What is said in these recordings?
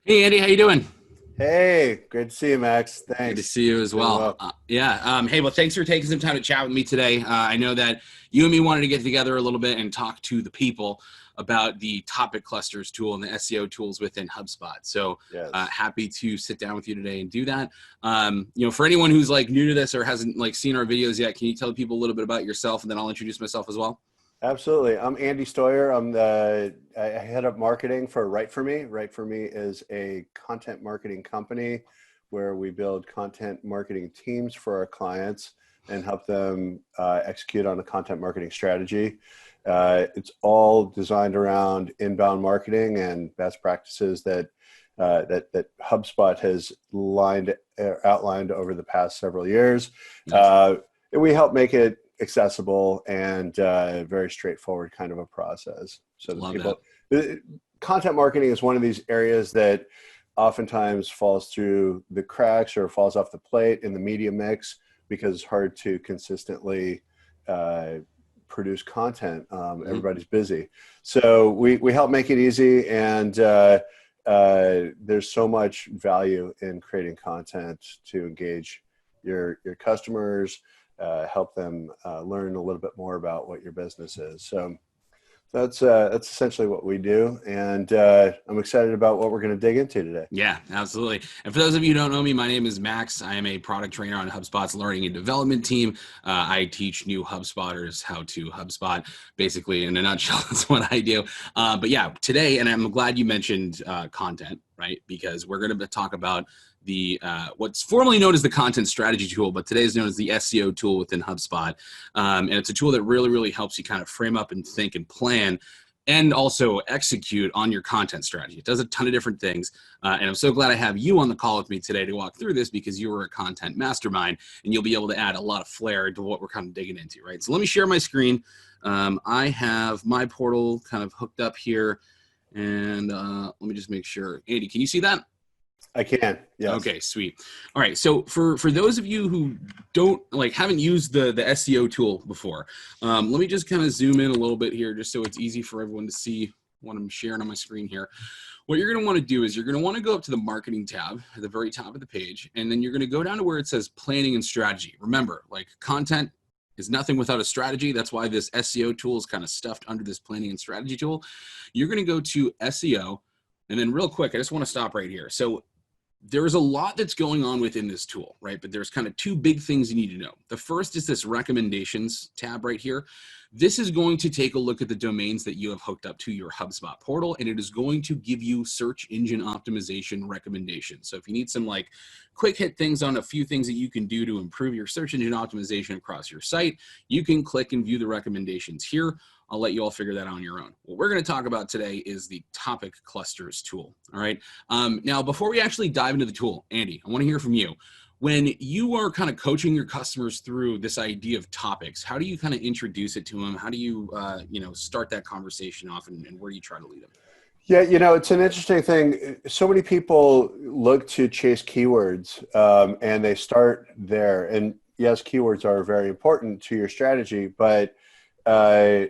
Hey Andy, how you doing? Hey, great to see you, Max. Good to Thanks. see you as Doing well. well. Yeah. Hey, well, thanks for taking some time to chat with me today. I know that you and me wanted to get together a little bit and talk to the people about the topic clusters tool and the SEO tools within HubSpot. So Yes. happy to sit down with you today and do that. For anyone who's like new to this or hasn't like seen our videos yet, can you tell people a little bit about yourself and then I'll introduce myself as well? Absolutely. I'm Andy Stoyer. I head up marketing for Right For Me. Right For Me is a content marketing company where we build content marketing teams for our clients and help them execute on a content marketing strategy. It's all designed around inbound marketing and best practices that HubSpot has outlined over the past several years. Nice. Uh, and we help make it accessible and very straightforward kind of a process. So the Love that. people, content marketing is one of these areas that oftentimes falls through the cracks or falls off the plate in the media mix because it's hard to consistently uh, produce content. Mhm. Everybody's busy. So we help make it easy, and there's so much value in creating content to engage your customers, help them learn a little bit more about what your business is. So that's essentially what we do, and I'm excited about what we're going to dig into today. Yeah, absolutely. And for those of you who don't know me, my name is Max. I am a product trainer on HubSpot's learning and development team. I teach new HubSpotters how to HubSpot. Basically, in a nutshell, that's what I do. But yeah, today, and I'm glad you mentioned content, right? Because we're going to talk about the what's formerly known as the content strategy tool, but today is known as the SEO tool within HubSpot. And it's a tool that really helps you kind of frame up and think and plan and also execute on your content strategy. It does a ton of different things. And I'm so glad I have you on the call with me today to walk through this because you are a content mastermind and you'll be able to add a lot of flair to what we're kind of digging into, right? So let me share my screen. I have my portal kind of hooked up here. And let me just make sure. Andy, can you see that? I can, yes. Okay, sweet. All right, so for those of you who don't like haven't used the SEO tool before, let me just kind of zoom in a little bit here, just so it's easy for everyone to see what I'm sharing on my screen here. What you're going to want to do is you're going to want to go up to the marketing tab at the very top of the page, and then you're going to go down to where it says planning and strategy. Remember, like content is nothing without a strategy. That's why this SEO tool is kind of stuffed under this planning and strategy tool. You're going to go to SEO, and then real quick, I just want to stop right here. So there's a lot that's going on within this tool, right? But there's kind of two big things you need to know. The first is this recommendations tab right here. This is going to take a look at the domains that you have hooked up to your HubSpot portal, and it is going to give you search engine optimization recommendations. So if you need some like quick hit things on a few things that you can do to improve your search engine optimization across your site, you can click and view the recommendations here. I'll let you all figure that out on your own. What we're going to talk about today is the topic clusters tool. All right. Now, before we actually dive into the tool, Andy, I want to hear from you. When you are kind of coaching your customers through this idea of topics, how do you kind of introduce it to them? How do you, start that conversation off, and where do you try to lead them? Yeah, it's an interesting thing. So many people look to chase keywords, and they start there. And yes, keywords are very important to your strategy, but uh,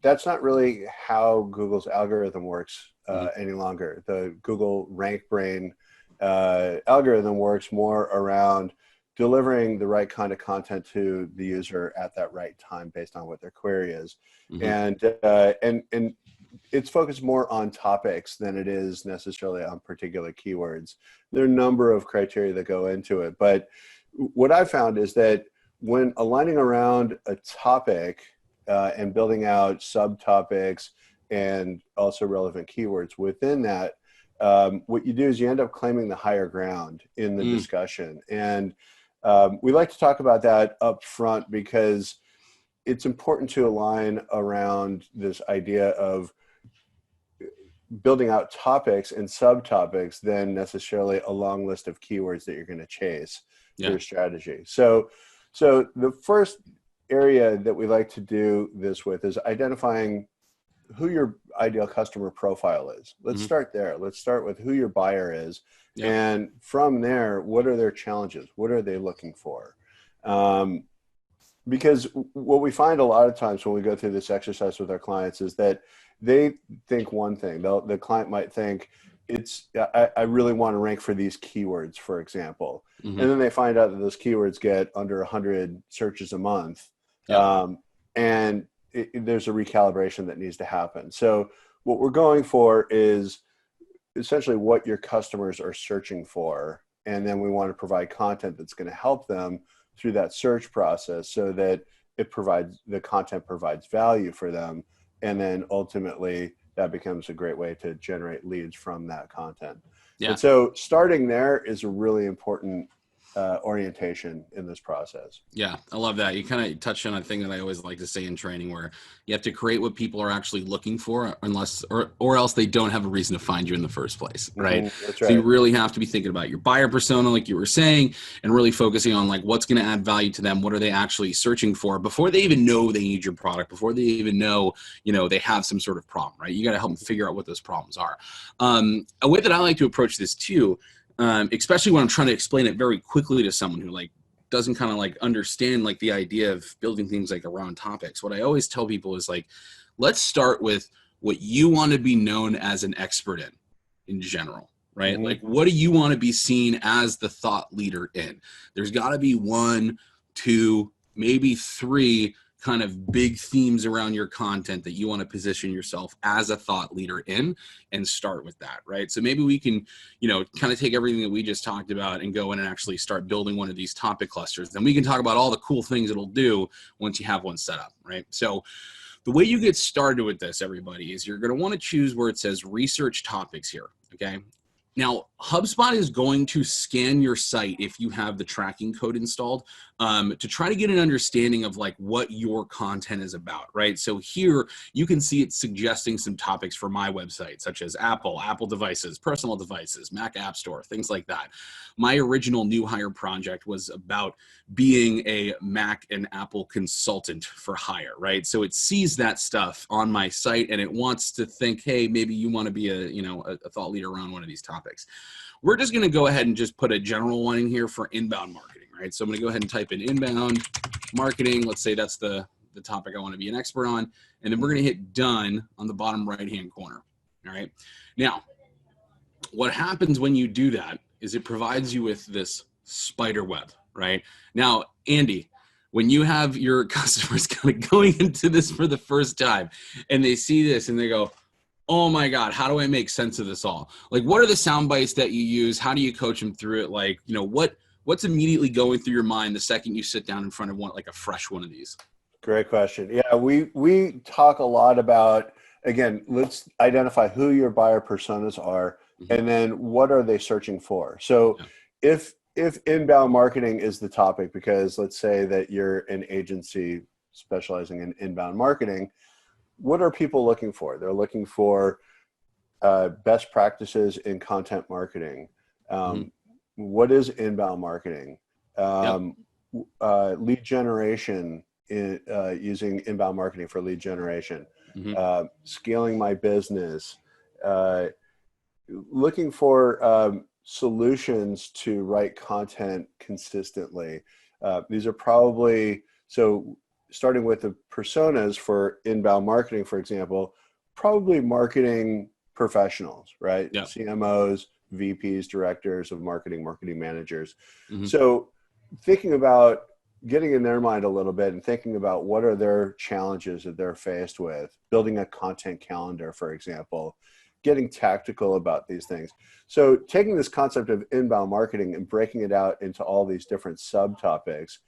that's not really how Google's algorithm works Mm-hmm. any longer. The Google Rank Brain algorithm works more around delivering the right kind of content to the user at that right time based on what their query is, Mm-hmm. and it's focused more on topics than it is necessarily on particular keywords. There are a number of criteria that go into it, but what I found is that when aligning around a topic and building out subtopics and also relevant keywords within that, what you do is you end up claiming the higher ground in the Mm, discussion. And we like to talk about that up front because it's important to align around this idea of building out topics and subtopics than necessarily a long list of keywords that you're going to chase for yeah. your strategy. So the first area that we like to do this with is identifying who your ideal customer profile is. Let's Mm-hmm. start there. Let's start with who your buyer is. Yeah. And from there, what are their challenges? What are they looking for? Um, because what we find a lot of times when we go through this exercise with our clients is that they think one thing. The client might think, I really want to rank for these keywords, for example. Mm-hmm. And then they find out that those keywords get under 100 searches a month. Yeah. And there's a recalibration that needs to happen. So what we're going for is essentially what your customers are searching for. And then we want to provide content that's going to help them through that search process so that the content provides value for them. And then ultimately that becomes a great way to generate leads from that content. Yeah. And so starting there is a really important orientation in this process. Yeah, I love that. You kind of touched on a thing that I always like to say in training, where you have to create what people are actually looking for, or else they don't have a reason to find you in the first place, right? Mm-hmm, that's right. So you really have to be thinking about your buyer persona, like you were saying, and really focusing on like what's going to add value to them. What are they actually searching for before they even know they need your product, before they even know, they have some sort of problem, right? You got to help them figure out what those problems are. A way that I like to approach this too, especially when I'm trying to explain it very quickly to someone who like doesn't kind of like understand like the idea of building things like around topics. What I always tell people is like, let's start with what you want to be known as an expert in general, right? Mm-hmm. Like, what do you want to be seen as the thought leader in? There's got to be 1, 2, maybe 3 kind of big themes around your content that you want to position yourself as a thought leader in, and start with that, right? So maybe we can, kind of take everything that we just talked about and go in and actually start building one of these topic clusters. Then we can talk about all the cool things it'll do once you have one set up, right? So the way you get started with this, everybody, is you're going to want to choose where it says research topics here, okay? Now, HubSpot is going to scan your site if you have the tracking code installed to try to get an understanding of like what your content is about, right? So here you can see it's suggesting some topics for my website, such as Apple devices, personal devices, Mac App Store, things like that. My original new hire project was about being a Mac and Apple consultant for hire, right? So it sees that stuff on my site and it wants to think, hey, maybe you want to be a thought leader around one of these topics. We're just going to go ahead and just put a general one in here for inbound marketing, right? So I'm going to go ahead and type in inbound marketing. Let's say that's the topic I want to be an expert on. And then we're going to hit done on the bottom right-hand corner. All right. Now, what happens when you do that is it provides you with this spider web, right? Now, Andy, when you have your customers kind of going into this for the first time and they see this and they go, oh my God, how do I make sense of this all? Like, what are the sound bites that you use? How do you coach them through it? Like, what's immediately going through your mind the second you sit down in front of a fresh one of these? Great question. Yeah, we talk a lot about, again, let's identify who your buyer personas are, and then what are they searching for? So if inbound marketing is the topic, because let's say that you're an agency specializing in inbound marketing, what are people looking for? They're looking for best practices in content marketing. What is inbound marketing? Lead generation, using inbound marketing for lead generation. Scaling my business. Looking for solutions to write content consistently. These are probably, so starting with the personas for inbound marketing, for example, probably marketing professionals, right? CMOs, VPs, directors of marketing, marketing managers. So thinking about getting in their mind a little bit and thinking about what are their challenges that they're faced with, building a content calendar, for example, getting tactical about these things. So taking this concept of inbound marketing and breaking it out into all these different subtopics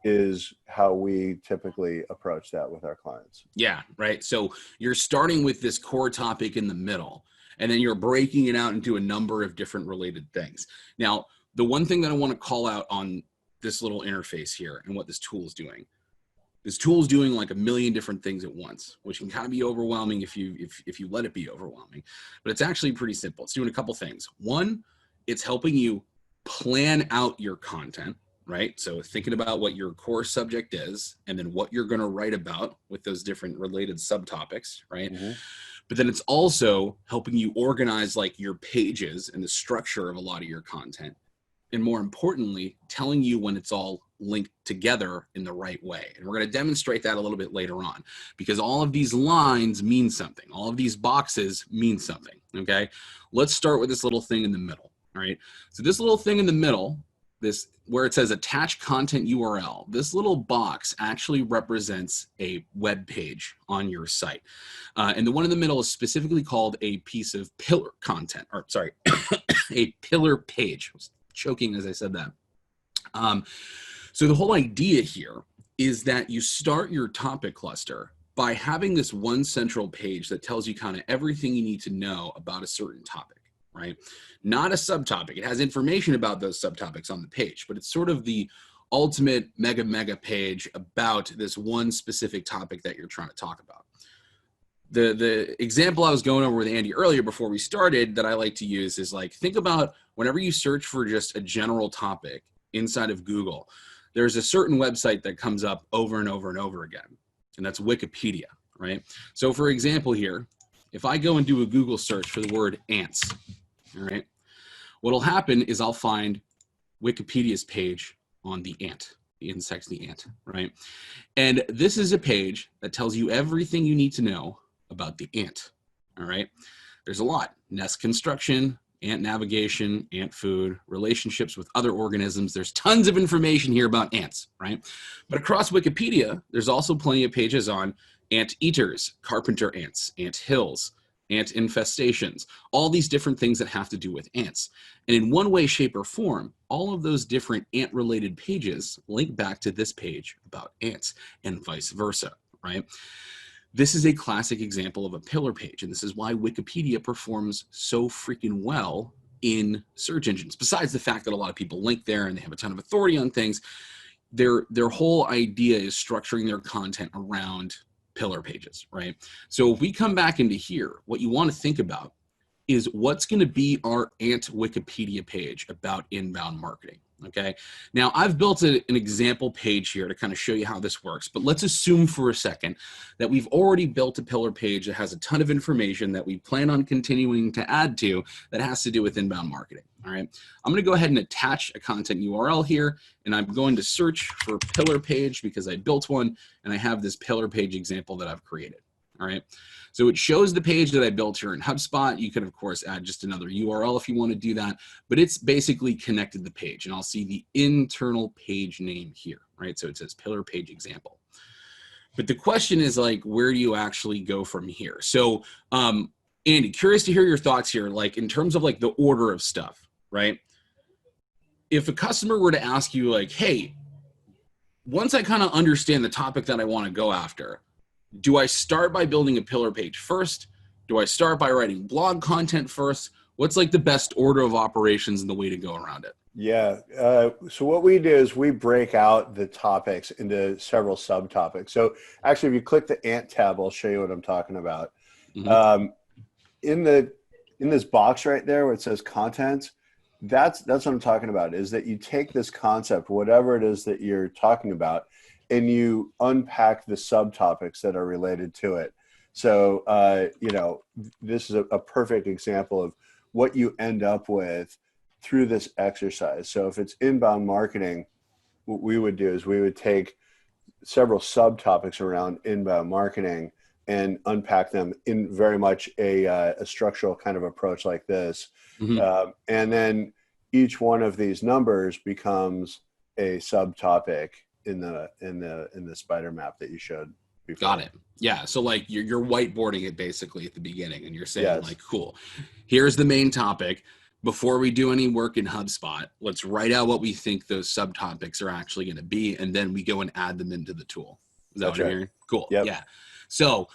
is how we typically approach that with our clients. Yeah, right. So you're starting with this core topic in the middle, and then you're breaking it out into a number of different related things. Now, the one thing that I want to call out on this little interface here and what this tool is doing, this tool is doing like a million different things at once, which can kind of be overwhelming if you let it be overwhelming. But it's actually pretty simple. It's doing a couple things. One, it's helping you plan out your content, right? So thinking about what your core subject is and then what you're going to write about with those different related subtopics, right? But then it's also helping you organize like your pages and the structure of a lot of your content. And more importantly, telling you when it's all link together in the right way. And we're going to demonstrate that a little bit later on, because all of these lines mean something. All of these boxes mean something, okay? Let's start with this little thing in the middle, all right? So this little thing in the middle, this where it says attach content URL, this little box actually represents a web page on your site. And the one in the middle is specifically called a piece of pillar content, or sorry, a pillar page. I was choking as I said that. So the whole idea here is that you start your topic cluster by having this one central page that tells you kind of everything you need to know about a certain topic, right? Not a subtopic. It has information about those subtopics on the page, but it's sort of the ultimate mega page about this one specific topic that you're trying to talk about. The example I was going over with Andy earlier before we started that I like to use is like, think about whenever you search for just a general topic inside of Google, there's a certain website that comes up over and over and over again, and that's Wikipedia, right? So for example here, if I go and do a Google search for the word ants, all right, what'll happen is I'll find Wikipedia's page on the ant, the insect, the ant, right? And this is a page that tells you everything you need to know about the ant, all right? There's a lot: nest construction, ant navigation, ant food, relationships with other organisms. There's tons of information here about ants, right? But across Wikipedia, there's also plenty of pages on ant eaters, carpenter ants, ant hills, ant infestations, all these different things that have to do with ants. And in one way, shape, or form, all of those different ant-related pages link back to this page about ants, and vice versa, right? This is a classic example of a pillar page, and this is why Wikipedia performs so freaking well in search engines. Besides the fact that a lot of people link there and they have a ton of authority on things, their whole idea is structuring their content around pillar pages, right? So if we come back into here, what you want to think about is what's going to be our ant Wikipedia page about inbound marketing. Okay. Now I've built an example page here to kind of show you how this works, but let's assume for a second that we've already built a pillar page that has a ton of information that we plan on continuing to add to that has to do with inbound marketing. All right. I'm going to go ahead and attach a content URL here, and I'm going to search for pillar page because I built one and I have this pillar page example that I've created. All right. So it shows the page that I built here in HubSpot. You could, of course, add just another URL if you want to do that, but it's basically connected the page, and I'll see the internal page name here, right? So it says pillar page example. But the question is like, where do you actually go from here? So Andy, curious to hear your thoughts here, like in terms of like the order of stuff, right? If a customer were to ask you like, hey, once I kind of understand the topic that I want to go after, do I start by building a pillar page first? Do I start by writing blog content first? What's like the best order of operations and the way to go around it? Yeah. So what we do is we break out the topics into several subtopics. So actually, if you click the ant tab, I'll show you what I'm talking about. Mm-hmm. In this box right there where it says contents, that's what I'm talking about, is that you take this concept, whatever it is that you're talking about, and you unpack the subtopics that are related to it. So, you know, this is a perfect example of what you end up with through this exercise. So if it's inbound marketing, what we would do is we would take several subtopics around inbound marketing and unpack them in very much a structural kind of approach like this. Mm-hmm. And then each one of these numbers becomes a subtopic in the spider map that you showed before. Got it. Yeah. So like you're whiteboarding it basically at the beginning, and you're saying yes. Like, cool, here's the main topic. Before we do any work in HubSpot, let's write out what we think those subtopics are actually going to be, and then we go and add them into the tool. Is that That's what you're right. hearing? Cool. Yep. Yeah. So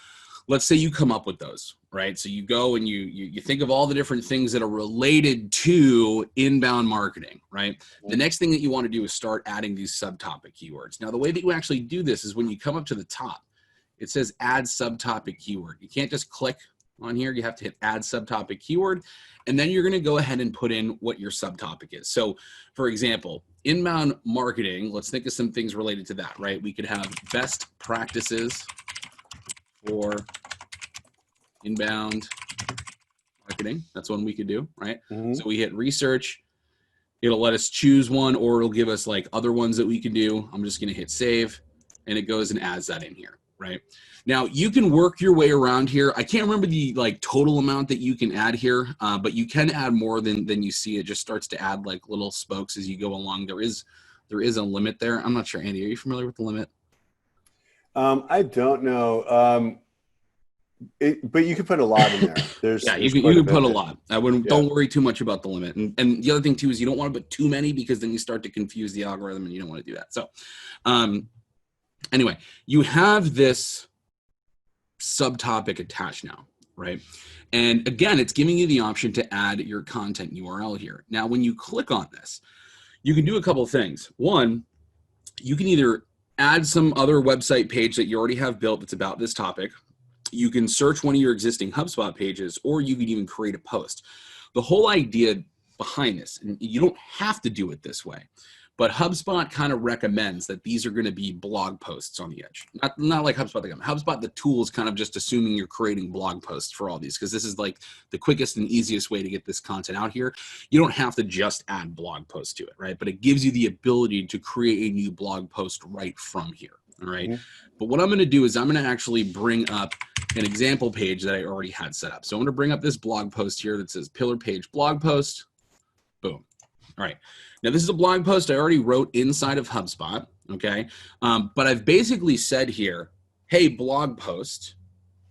let's say you come up with those, right? So you go and you think of all the different things that are related to inbound marketing, right? Mm-hmm. The next thing that you want to do is start adding these subtopic keywords. Now, the way that you actually do this is when you come up to the top, it says add subtopic keyword. You can't just click on here. You have to hit add subtopic keyword, and then you're going to go ahead and put in what your subtopic is. So for example, inbound marketing, let's think of some things related to that, right? We could have best practices for inbound marketing. That's one we could do, right? Mm-hmm. So we hit research It'll let us choose one, or it'll give us like other ones that we can do. I'm just going to hit save, and it goes and adds that in here, right? Now you can work your way around here. I can't remember the like total amount that you can add here, but you can add more than you see. It just starts to add like little spokes as you go along. There is a limit there. I'm not sure, Andy, are you familiar with the limit? I don't know. But you could put a lot in there. Yeah, There's you quite can bit put a in it. lot. I wouldn't. Yeah. Don't worry too much about the limit. And the other thing too is you don't want to put too many, because then you start to confuse the algorithm, and you don't want to do that. So, anyway, you have this subtopic attached now, right? And again, it's giving you the option to add your content URL here. Now, when you click on this, you can do a couple of things. One, you can either add some other website page that you already have built that's about this topic. You can search one of your existing HubSpot pages, or you can even create a post. The whole idea behind this, and you don't have to do it this way, but HubSpot kind of recommends that these are going to be blog posts on the edge. Not like HubSpot. HubSpot, the tool is kind of just assuming you're creating blog posts for all these, because this is like the quickest and easiest way to get this content out here. You don't have to just add blog posts to it, right? But it gives you the ability to create a new blog post right from here, all right? Mm-hmm. But what I'm going to do is I'm going to actually bring up an example page that I already had set up. So I'm going to bring up this blog post here that says pillar page blog post. Boom. All right. Now this is a blog post I already wrote inside of HubSpot. Okay. But I've basically said here, hey, blog post,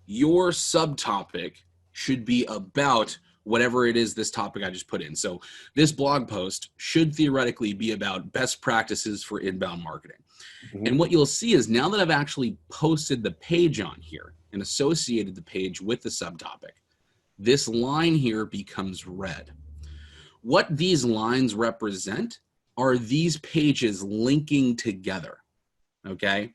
your subtopic should be about whatever it is, this topic I just put in. So this blog post should theoretically be about best practices for inbound marketing. Mm-hmm. And what you'll see is now that I've actually posted the page on here and associated the page with the subtopic, this line here becomes red. What these lines represent are these pages linking together, okay?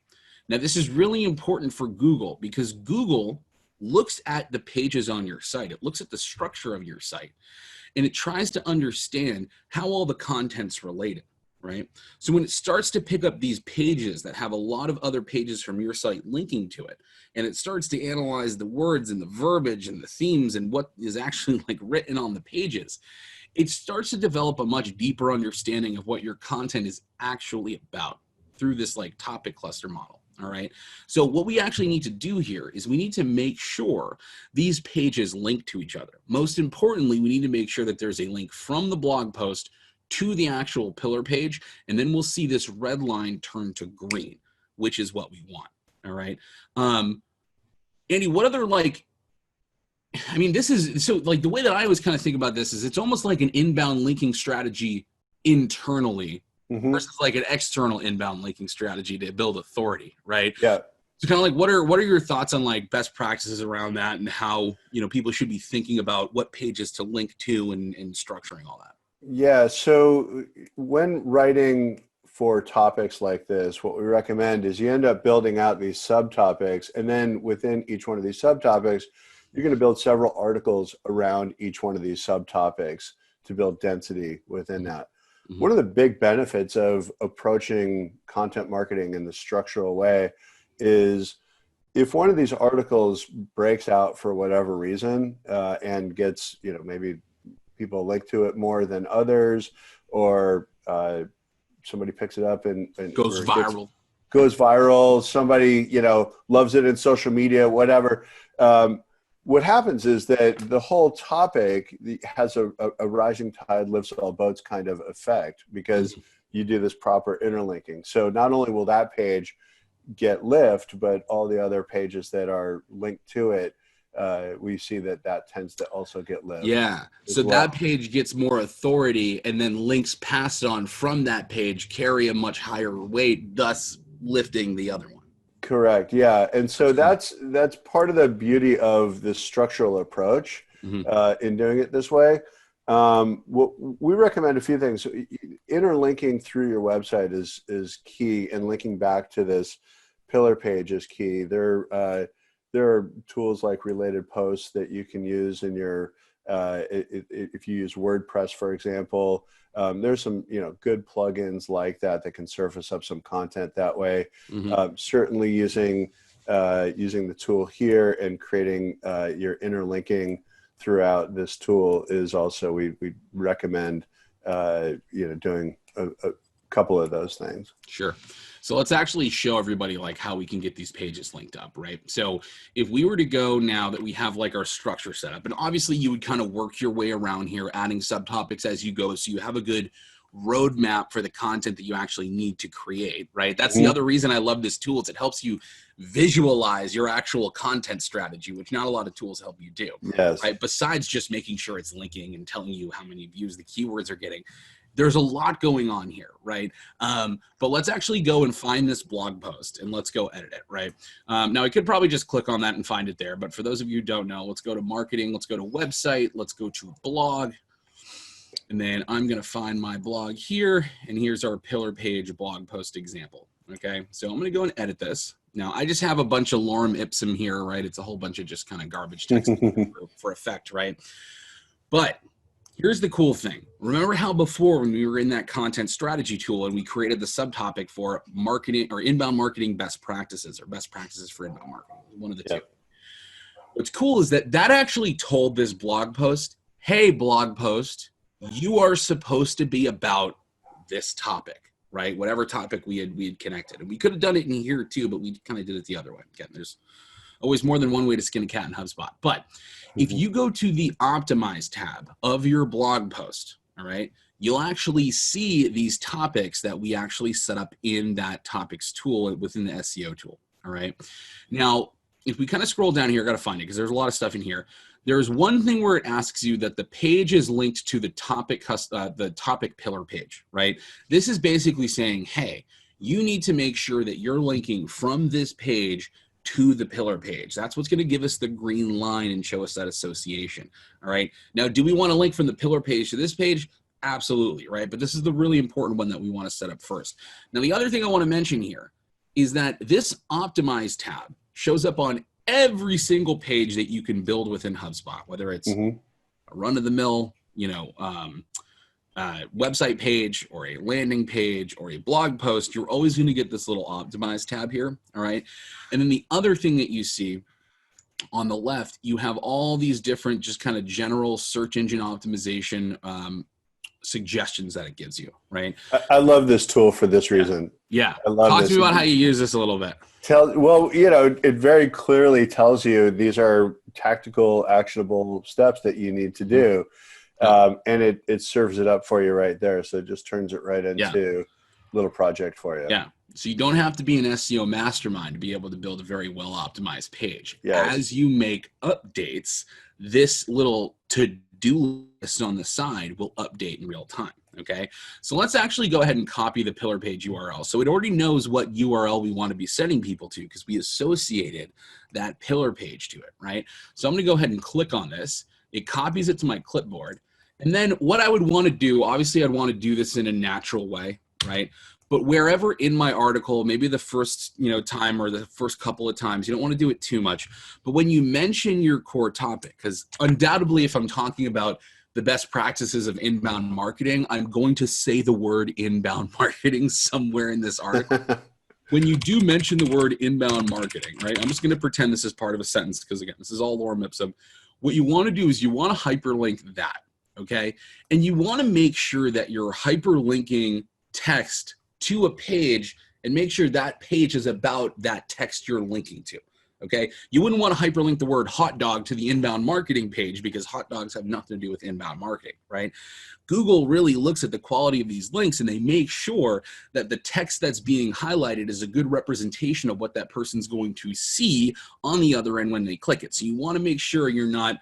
Now, this is really important for Google, because Google looks at the pages on your site. It looks at the structure of your site, and it tries to understand how all the content's related, right? So when it starts to pick up these pages that have a lot of other pages from your site linking to it, and it starts to analyze the words and the verbiage and the themes and what is actually like written on the pages, it starts to develop a much deeper understanding of what your content is actually about through this like topic cluster model. All right. So what we actually need to do here is we need to make sure these pages link to each other. Most importantly, we need to make sure that there's a link from the blog post to the actual pillar page, and then we'll see this red line turn to green, which is what we want. All right. Andy, what other this is, so like the way that I always kind of think about this is it's almost like an inbound linking strategy internally, mm-hmm. versus like an external inbound linking strategy to build authority, right? Yeah. So kind of like what are your thoughts on like best practices around that, and how, people should be thinking about what pages to link to and structuring all that? Yeah. So when writing for topics like this, what we recommend is you end up building out these subtopics, and then within each one of these subtopics, you're going to build several articles around each one of these subtopics to build density within that. Mm-hmm. One of the big benefits of approaching content marketing in the structural way is if one of these articles breaks out for whatever reason and gets, maybe people link to it more than others, or somebody picks it up and goes viral. Somebody, loves it in social media, whatever. What happens is that the whole topic has a rising tide lifts all boats kind of effect, because mm-hmm. you do this proper interlinking. So not only will that page get lift, but all the other pages that are linked to it, we see that tends to also get lift. Yeah. So that page gets more authority, and then links passed on from that page carry a much higher weight, thus lifting the other one. Correct. Yeah. And so that's part of the beauty of this structural approach, mm-hmm. In doing it this way. We recommend a few things. Interlinking through your website is key, and linking back to this pillar page is key. There are tools like related posts that you can use in your, if you use WordPress, for example. There's some, good plugins like that can surface up some content that way. Mm-hmm. Certainly using the tool here and creating your interlinking throughout this tool is also, we recommend doing a couple of those things. Sure. So let's actually show everybody like how we can get these pages linked up, right? So if we were to go now that we have like our structure set up, and obviously you would kind of work your way around here, adding subtopics as you go, so you have a good roadmap for the content that you actually need to create, right? That's the other reason I love this tool, is it helps you visualize your actual content strategy, which not a lot of tools help you do. Yes. Right? Besides just making sure it's linking and telling you how many views the keywords are getting. There's a lot going on here, right? But let's actually go and find this blog post and let's go edit it, right? Now I could probably just click on that and find it there, but for those of you who don't know, let's go to marketing, let's go to website, let's go to blog, and then I'm gonna find my blog here, and here's our pillar page blog post example, okay? So I'm gonna go and edit this. Now I just have a bunch of lorem ipsum here, right? It's a whole bunch of just kind of garbage text for effect, right? But here's the cool thing. Remember how before when we were in that content strategy tool and we created the subtopic for marketing or inbound marketing best practices, or best practices for inbound marketing, one of the two. What's cool is that that actually told this blog post, hey, blog post, you are supposed to be about this topic, right? Whatever topic we had connected. And we could have done it in here too, but we kind of did it the other way. Again, there's always more than one way to skin a cat in HubSpot. But if you go to the Optimize tab of your blog post, all right, you'll actually see these topics that we actually set up in that topics tool within the SEO tool, all right? Now, if we kind of scroll down here, I got to find it because there's a lot of stuff in here. There's one thing where it asks you that the page is linked to the topic pillar page, right? This is basically saying, hey, you need to make sure that you're linking from this page to the pillar page. That's what's going to give us the green line and show us that association. All right. Now, do we want to link from the pillar page to this page? Absolutely. Right. But this is the really important one that we want to set up first. Now, the other thing I want to mention here is that this Optimize tab shows up on every single page that you can build within HubSpot, whether it's a run of the mill, website page or a landing page or a blog post. You're always going to get this little Optimize tab here. All right. And then the other thing that you see on the left, you have all these different just kind of general search engine optimization suggestions that it gives you, right? I love this tool for this reason. Yeah. I love Talk this. to me about how you use this a little bit. Well, it very clearly tells you these are tactical, actionable steps that you need to do. And it serves it up for you right there. So it just turns it right into a little project for you. Yeah. So you don't have to be an SEO mastermind to be able to build a very well optimized page. Yes. As you make updates, this little to-do list on the side will update in real time. Okay. So let's actually go ahead and copy the pillar page URL. So it already knows what URL we want to be sending people to because we associated that pillar page to it, right? So I'm going to go ahead and click on this. It copies it to my clipboard. And then what I would want to do, obviously I'd want to do this in a natural way, right? But wherever in my article, maybe the first time or the first couple of times, you don't want to do it too much. But when you mention your core topic, because undoubtedly if I'm talking about the best practices of inbound marketing, I'm going to say the word inbound marketing somewhere in this article. When you do mention the word inbound marketing, right? I'm just going to pretend this is part of a sentence because again, this is all lorem ipsum. What you want to do is you want to hyperlink that, okay? And you want to make sure that you're hyperlinking text to a page and make sure that page is about that text you're linking to. Okay, you wouldn't want to hyperlink the word hot dog to the inbound marketing page because hot dogs have nothing to do with inbound marketing, right? Google really looks at the quality of these links and they make sure that the text that's being highlighted is a good representation of what that person's going to see on the other end when they click it. So you want to make sure you're not,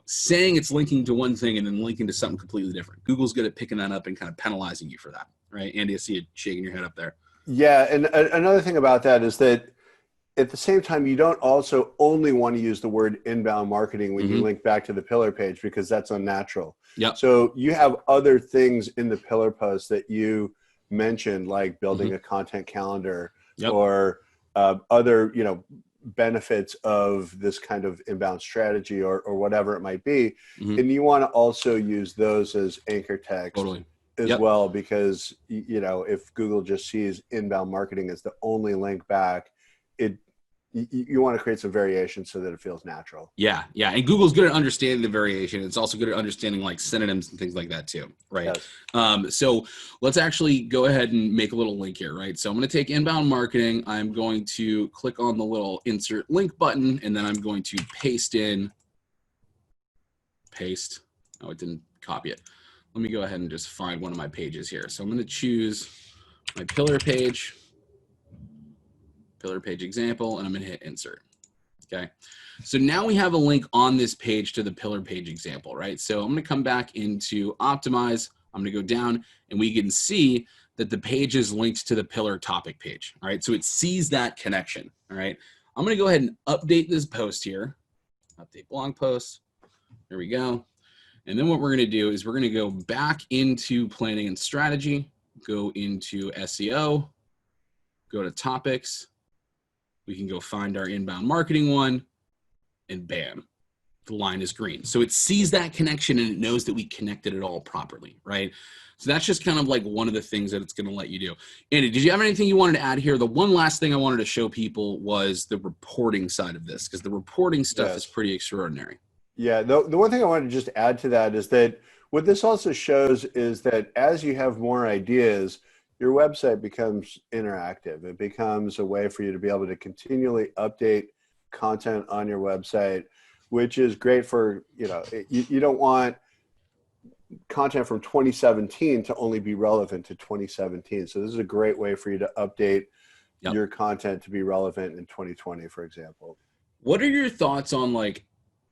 saying it's linking to one thing and then linking to something completely different. Google's good at picking that up and kind of penalizing you for that, right? Andy, I see you shaking your head up there. Yeah, and another thing about that is that at the same time, you don't also only want to use the word inbound marketing when you link back to the pillar page because that's unnatural. Yep. So you have other things in the pillar post that you mentioned, like building a content calendar or other, benefits of this kind of inbound strategy or whatever it might be. And you want to also use those as anchor text as well, because, if Google just sees inbound marketing as the only link back, it you want to create some variation so that it feels natural. Yeah, yeah, and Google's good at understanding the variation. It's also good at understanding like synonyms and things like that too, right? Yes. So let's actually go ahead and make a little link here, right? So I'm going to take inbound marketing. I'm going to click on the little insert link button, and then I'm going to paste. Oh, it didn't copy it. Let me go ahead and just find one of my pages here. So I'm going to choose my pillar page example, and I'm going to hit insert. Okay, so now we have a link on this page to the pillar page example, right? So I'm going to come back into optimize. I'm going to go down, and we can see that the page is linked to the pillar topic page. All right, so it sees that connection. All right, I'm going to go ahead and update this post here. Update blog post. There we go. And then what we're going to do is we're going to go back into planning and strategy, go into SEO, go to topics. We can go find our inbound marketing one, and bam, the line is green. So it sees that connection and it knows that we connected it all properly, right? So that's just kind of like one of the things that it's going to let you do. Andy, did you have anything you wanted to add here? The one last thing I wanted to show people was the reporting side of this, because the reporting stuff is pretty extraordinary. Yeah, the one thing I wanted to just add to that is that what this also shows is that as you have more ideas, your website becomes interactive. It becomes a way for you to be able to continually update content on your website, which is great for, you don't want content from 2017 to only be relevant to 2017. So this is a great way for you to update your content to be relevant in 2020, for example. What are your thoughts on like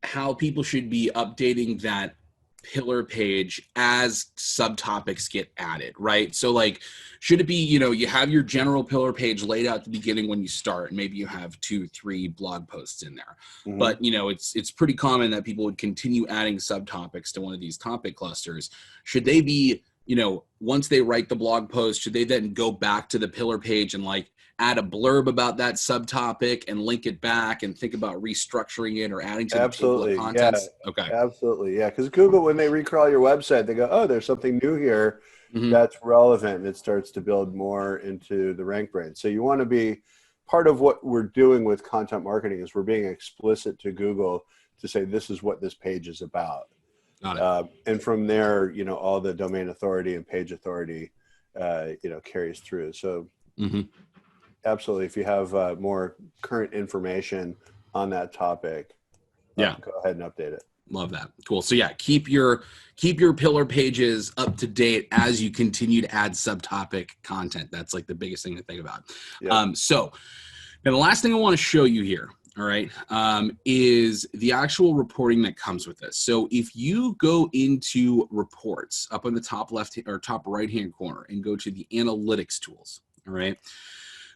how people should be updating that pillar page as subtopics get added, right? So like, should it be, you have your general pillar page laid out at the beginning when you start, and maybe you have 2-3 blog posts in there. Mm-hmm. But, it's pretty common that people would continue adding subtopics to one of these topic clusters. Should they be, once they write the blog post, should they then go back to the pillar page and like add a blurb about that subtopic and link it back and think about restructuring it or adding to the table of contents? Yeah. Okay. Absolutely. Yeah. Because Google, when they recrawl your website, they go, oh, there's something new here that's relevant. And it starts to build more into the rank brain. So you want to be part of what we're doing with content marketing is we're being explicit to Google to say, this is what this page is about. Got it. And from there, all the domain authority and page authority, carries through. So absolutely. If you have more current information on that topic, go ahead and update it. Love that. Cool. So yeah, keep your pillar pages up to date as you continue to add subtopic content. That's like the biggest thing to think about. Yep. So now the last thing I want to show you here, all right, is the actual reporting that comes with this. So if you go into reports up on the top left or top right hand corner and go to the analytics tools, all right,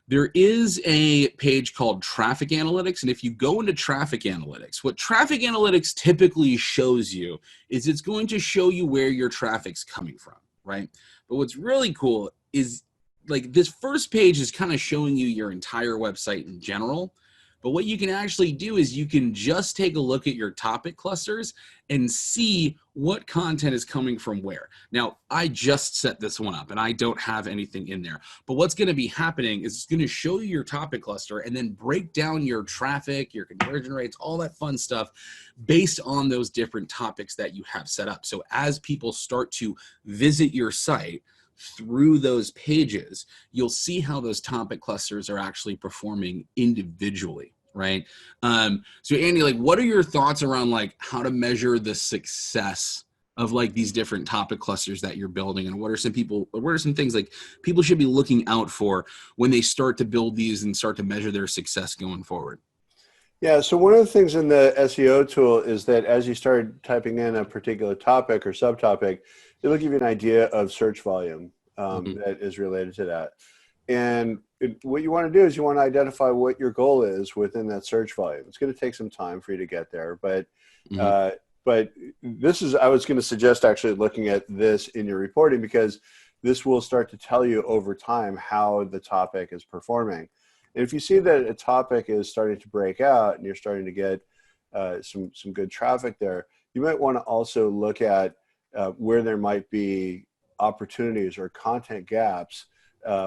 there is a page called Traffic Analytics. And if you go into Traffic Analytics, what Traffic Analytics typically shows you is it's going to show you where your traffic's coming from, right? But what's really cool is like this first page is kind of showing you your entire website in general. But what you can actually do is you can just take a look at your topic clusters and see what content is coming from where. Now, I just set this one up and I don't have anything in there. But what's going to be happening is it's going to show you your topic cluster and then break down your traffic, your conversion rates, all that fun stuff based on those different topics that you have set up. So as people start to visit your site, through those pages, you'll see how those topic clusters are actually performing individually, right? So Andy, like, what are your thoughts around like how to measure the success of like these different topic clusters that you're building, and what are some things like people should be looking out for when they start to build these and start to measure their success going forward? Yeah, so one of the things in the SEO tool is that as you start typing in a particular topic or subtopic, it'll give you an idea of search volume that is related to that. And what you want to do is you want to identify what your goal is within that search volume. It's going to take some time for you to get there, but this is, I was going to suggest actually looking at this in your reporting, because this will start to tell you over time how the topic is performing. And if you see that a topic is starting to break out and you're starting to get some good traffic there, you might want to also look at where there might be opportunities or content gaps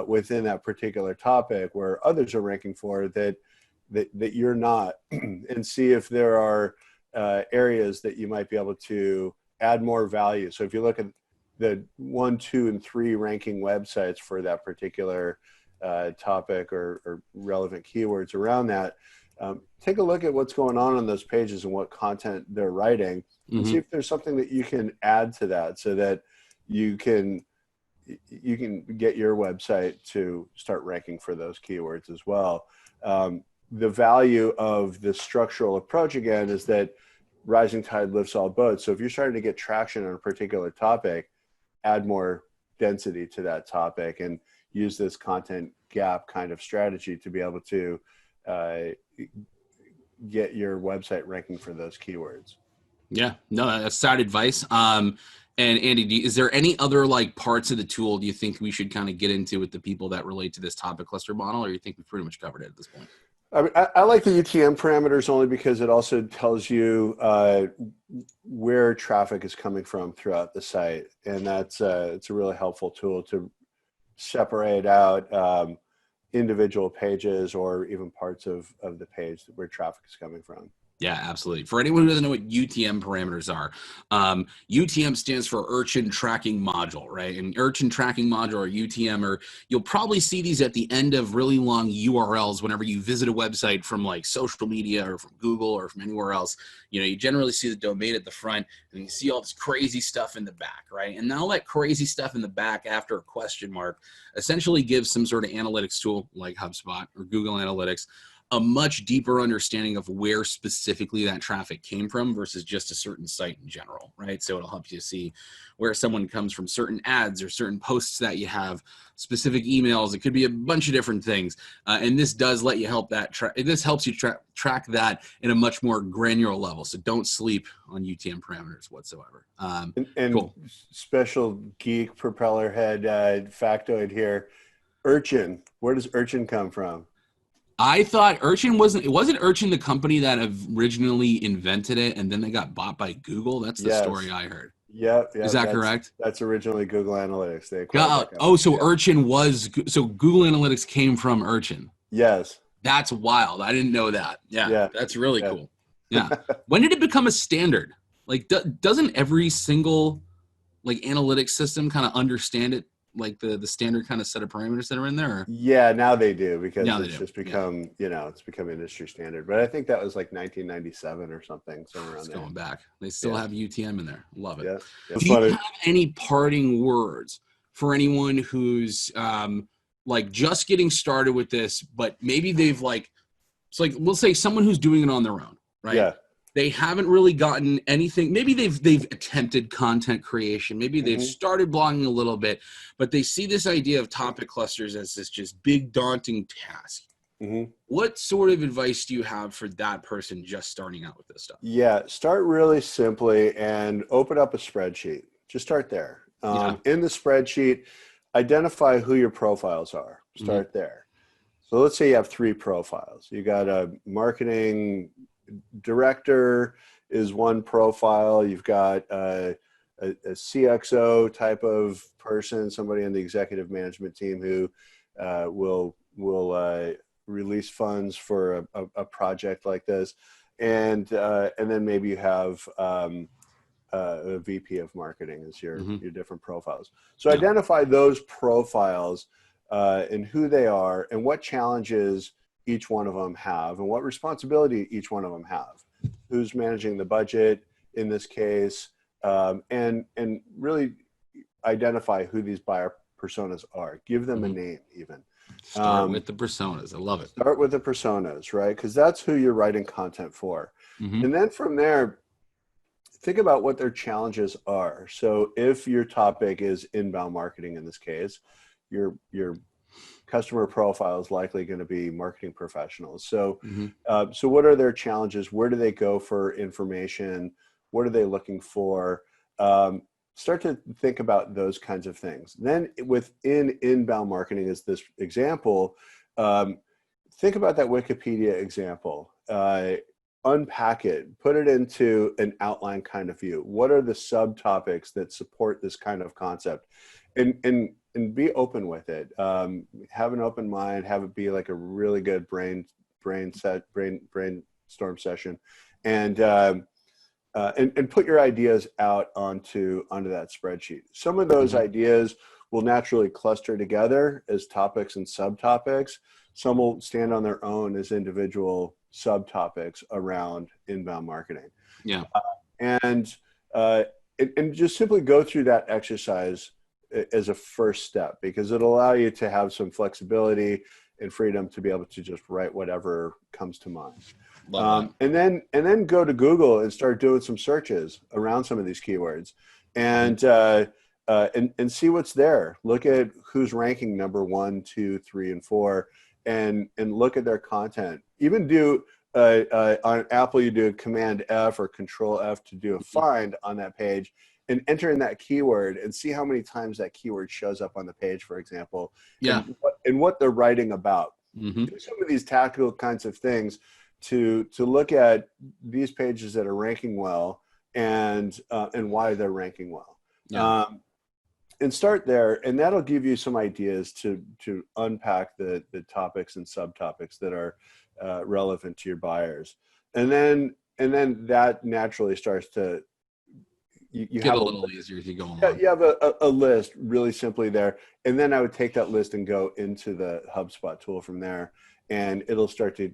within that particular topic where others are ranking for that that you're not, and see if there are areas that you might be able to add more value. So if you look at the 1, 2, and 3 ranking websites for that particular topic or relevant keywords around that, take a look at what's going on those pages and what content they're writing, and see if there's something that you can add to that, so that you can get your website to start ranking for those keywords as well. The value of the structural approach, again, is that rising tide lifts all boats. So if you're starting to get traction on a particular topic, add more density to that topic and use this content gap kind of strategy to be able to get your website ranking for those keywords. Yeah, no, that's sound advice. And Andy, is there any other like parts of the tool do you think we should kind of get into with the people that relate to this topic cluster model, or you think we've pretty much covered it at this point? I mean, I like the UTM parameters only because it also tells you where traffic is coming from throughout the site, and it's a really helpful tool to separate out individual pages or even parts of the page where traffic is coming from. Yeah, absolutely. For anyone who doesn't know what UTM parameters are, UTM stands for Urchin Tracking Module, right? And Urchin Tracking Module, or UTM, or you'll probably see these at the end of really long URLs whenever you visit a website from like social media or from Google or from anywhere else. You know, you generally see the domain at the front and you see all this crazy stuff in the back, right? And all that crazy stuff in the back after a question mark essentially gives some sort of analytics tool like HubSpot or Google Analytics a much deeper understanding of where specifically that traffic came from versus just a certain site in general, right? So it'll help you see where someone comes from, certain ads or certain posts that you have, specific emails. It could be a bunch of different things. And this does let you help that. This helps you track that in a much more granular level. So don't sleep on UTM parameters whatsoever. And cool. Special geek propeller head factoid here. Urchin. Where does urchin come from? I thought Urchin wasn't Urchin the company that originally invented it and then they got bought by Google? That's the story I heard. Yep. Is that correct? That's originally Google Analytics. They acquired Urchin so Google Analytics came from Urchin. Yes. That's wild. I didn't know that. Yeah. That's really cool. Yeah. When did it become a standard? Like, doesn't every single like analytics system kind of understand it? Like the standard kind of set of parameters that are in there? Or? Yeah, now they do, because it's just become, it's become industry standard. But I think that was like 1997 or something, somewhere around there. Going back. They still have UTM in there. Love it. Yeah. Do you have any parting words for anyone who's like just getting started with this, but maybe they've it's like, we'll say someone who's doing it on their own, right? Yeah. They haven't really gotten anything. Maybe they've attempted content creation. Maybe they've started blogging a little bit, but they see this idea of topic clusters as this just big daunting task. What sort of advice do you have for that person just starting out with this stuff? Yeah, start really simply and open up a spreadsheet. Just start there. In the spreadsheet, identify who your profiles are. Start there. So let's say you have 3 profiles. You got a marketing director is one profile. You've got a CXO type of person, somebody in the executive management team who will release funds for a project like this, and then maybe you have a VP of marketing as your different profiles. So identify those profiles and who they are and what challenges each one of them have and what responsibility each one of them have. Who's managing the budget in this case, and really identify who these buyer personas are. Give them a name even. Start with the personas. I love it. Start with the personas, right? Because that's who you're writing content for. And then from there, think about what their challenges are. So if your topic is inbound marketing in this case, your customer profile is likely going to be marketing professionals. So, so what are their challenges? Where do they go for information? What are they looking for? Start to think about those kinds of things. Then within inbound marketing, as this example, think about that Wikipedia example. Unpack it, put it into an outline kind of view. What are the subtopics that support this kind of concept? And be open with it. Have an open mind, have it be like a really good brainstorm session, and put your ideas out onto that spreadsheet. Some of those ideas will naturally cluster together as topics and subtopics. Some will stand on their own as individual subtopics around inbound marketing. Yeah. And just simply go through that exercise as a first step, because it'll allow you to have some flexibility and freedom to be able to just write whatever comes to mind. And then go to Google and start doing some searches around some of these keywords, and see what's there. Look at who's ranking number 1, 2, 3, and 4, and look at their content. Even do on Apple, you do Command F or Control F to do a find on that page, and enter in that keyword and see how many times that keyword shows up on the page, for example, and what they're writing about. Do some of these tactical kinds of things to look at these pages that are ranking well, and why they're ranking well. And start there, and that'll give you some ideas to unpack the topics and subtopics that are relevant to your buyers. And then that naturally starts to you get have a little easier as you go along. You have a list really simply there, and then I would take that list and go into the HubSpot tool from there, and it'll start to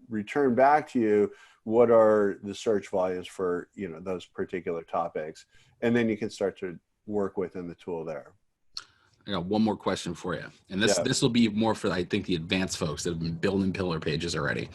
return back to you what are the search volumes for those particular topics, and then you can start to work within the tool there. I got one more question for you, and this will be more for, I think, the advanced folks that have been building pillar pages already.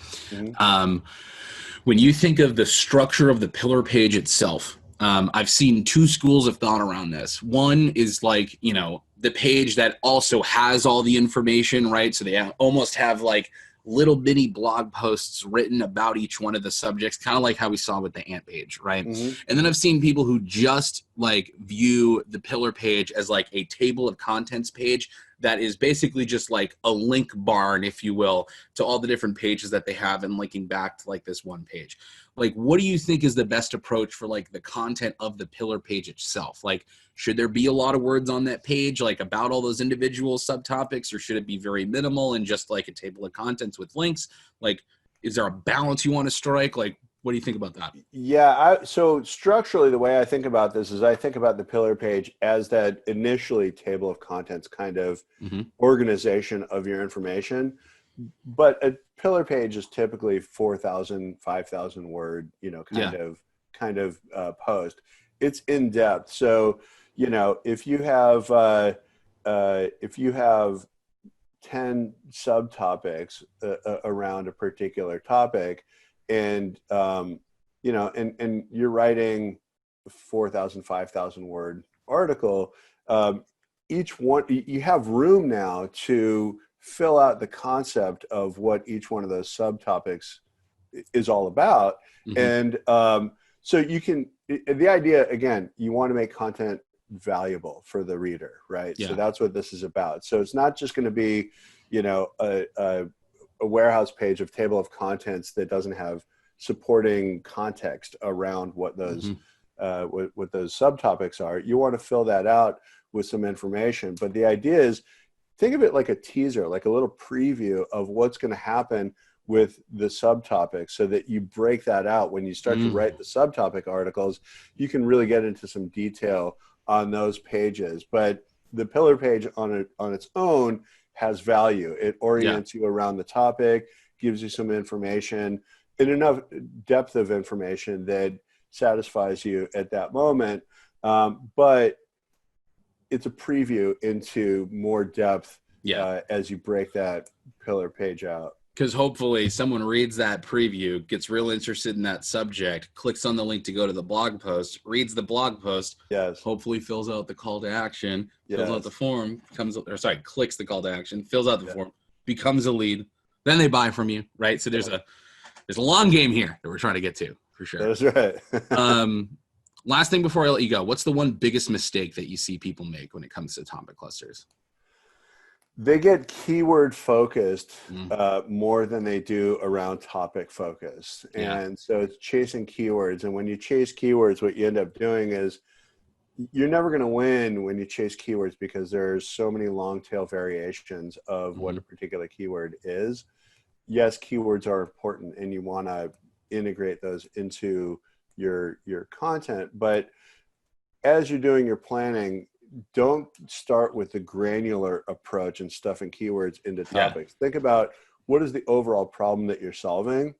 When you think of the structure of the pillar page itself, I've seen two schools of thought around this. One is like, the page that also has all the information, right? So they almost have like little mini blog posts written about each one of the subjects, kind of like how we saw with the ant page, right? And then I've seen people who just like view the pillar page as like a table of contents page that is basically just like a link barn, if you will, to all the different pages that they have and linking back to like this one page. Like, what do you think is the best approach for like the content of the pillar page itself? Like, should there be a lot of words on that page, like about all those individual subtopics, or should it be very minimal and just like a table of contents with links? Like, is there a balance you want to strike? Like, what do you think about that? Yeah, so structurally, the way I think about this is I think about the pillar page as that initially table of contents kind of organization of your information. But a pillar page is typically 4,000, 5,000 word, kind of post. It's in depth. So, if you have 10 subtopics around a particular topic, and and you're writing 4,000, 5,000 word article, each one, you have room now to fill out the concept of what each one of those subtopics is all about. And so you can, the idea, again, you want to make content valuable for the reader, right? So that's what this is about. So it's not just going to be, a warehouse page of table of contents that doesn't have supporting context around what those what those subtopics are. You want to fill that out with some information. But the idea is, think of it like a teaser, like a little preview of what's going to happen with the subtopics, so that you break that out. When you start to write the subtopic articles, you can really get into some detail on those pages. But the pillar page on its own has value. It orients you around the topic, gives you some information, and enough depth of information that satisfies you at that moment. But it's a preview into more depth as you break that pillar page out. Because hopefully someone reads that preview, gets real interested in that subject, clicks on the link to go to the blog post, reads the blog post, hopefully fills out the call to action, fills out the form, clicks the call to action, fills out the form, becomes a lead, then they buy from you, right? So there's a long game here that we're trying to get to, for sure. That's right. Last thing before I let you go, what's the one biggest mistake that you see people make when it comes to topic clusters? They get keyword focused more than they do around topic focus. And so it's chasing keywords. And when you chase keywords, what you end up doing is you're never going to win when you chase keywords, because there's so many long tail variations of what a particular keyword is. yes, keywords are important and you want to integrate those into your content, but as you're doing your planning, don't start with the granular approach and stuffing keywords into Yeah. topics. Think about what is the overall problem that you're solving,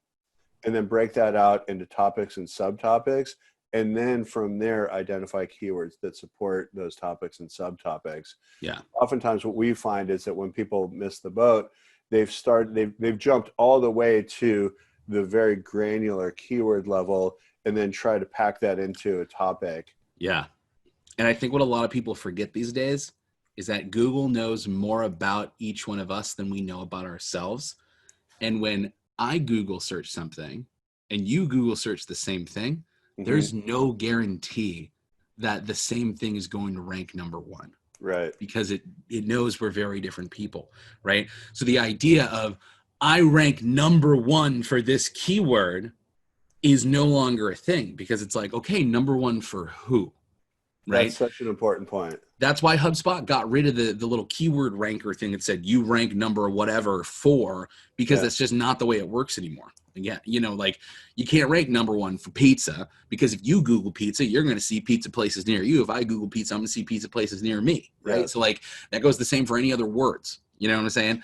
and then break that out into topics and subtopics. And then from there, identify keywords that support those topics and subtopics. Yeah. Oftentimes what we find is that when people miss the boat, they've jumped all the way to the very granular keyword level and then try to pack that into a topic. Yeah. And I think what a lot of people forget these days is that Google knows more about each one of us than we know about ourselves. And when I Google search something and you Google search the same thing, there's no guarantee that the same thing is going to rank number one. Right. Because it knows we're very different people, right? So the idea of I rank number one for this keyword is no longer a thing, because it's like, okay, number one for who? Right? That's such an important point. That's why HubSpot got rid of the little keyword ranker thing that said you rank number whatever for, because that's just not the way it works anymore. Again, you know, like you can't rank number one for pizza, because if you Google pizza, you're going to see pizza places near you. If I Google pizza, I'm going to see pizza places near me. Right. Yeah. So like that goes the same for any other words. You know what I'm saying?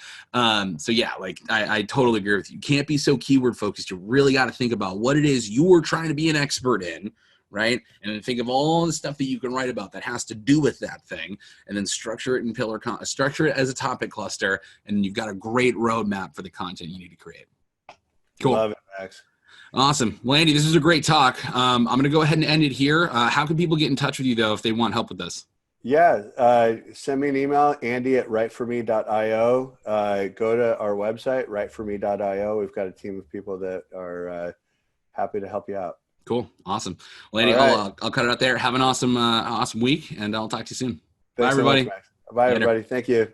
So yeah, like I totally agree with you. You can't be so keyword focused. You really got to think about what it is you are trying to be an expert in. Right. And then think of all the stuff that you can write about that has to do with that thing, and then structure it in structure it as a topic cluster. And you've got a great roadmap for the content you need to create. Cool. Love it, Max. Awesome. Well, Andy, this was a great talk. I'm going to go ahead and end it here. How can people get in touch with you though, if they want help with this? Yeah. Send me an email, andy@writeforme.io. Go to our website, writeforme.io. We've got a team of people that are happy to help you out. Cool. Awesome. Well, Andy, Right. I'll cut it out there. Have an awesome week, and I'll talk to you soon. Thanks Bye, everybody. So much, Max. Bye, everybody. Thank you.